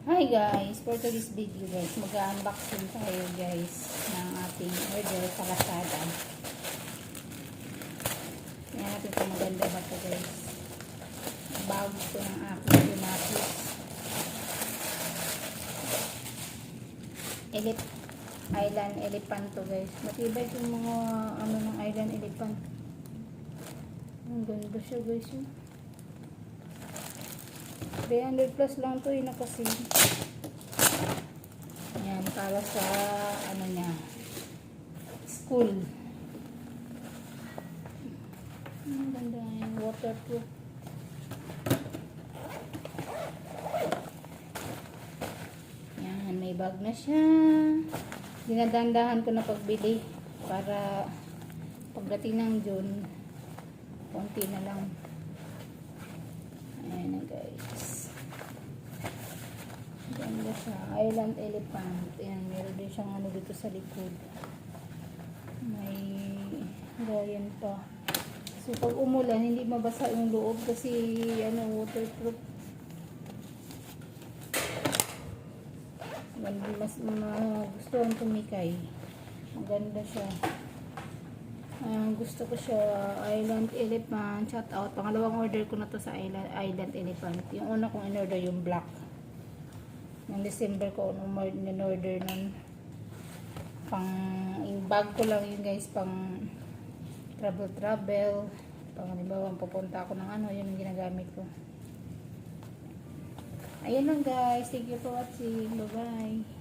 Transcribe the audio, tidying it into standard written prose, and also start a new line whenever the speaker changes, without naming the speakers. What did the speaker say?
Hi guys, for today's video guys, mag-unboxing tayo guys ng ating order sa Lazada. Tingnan natin kung maganda ba ito guys. Bago ko ng aking Junapis. Island elephant to guys. Matibay yung mga ano ng island elephant. Ang ganda siya guys. 300 plus lang to kasi. Yan, para sa ano niya, school. Ang ganda yan, waterproof. Yan, may bag na siya. Dinadandahan ko na pagbili para pagdating ng June, konti na lang. Ayan na guys. Ganda siya. Island elephant. Ayan, meron din siyang ano dito sa likod. May ganyan pa. So pag umulan, hindi mabasa yung loob kasi ano, waterproof. Mas gustuhan tumikay. Maganda siya. Gusto ko siya, Island Elephant. Shout out. Pangalawang order ko na to sa Island Elephant. Yung una kong in-order yung black. Noong December ko in-order nun. Yung bag ko lang yun guys, pang travel. Pang halimbawa, pupunta ako ng ano, yun yung ginagamit ko. Ayan lang guys. Thank you for watching. Bye bye.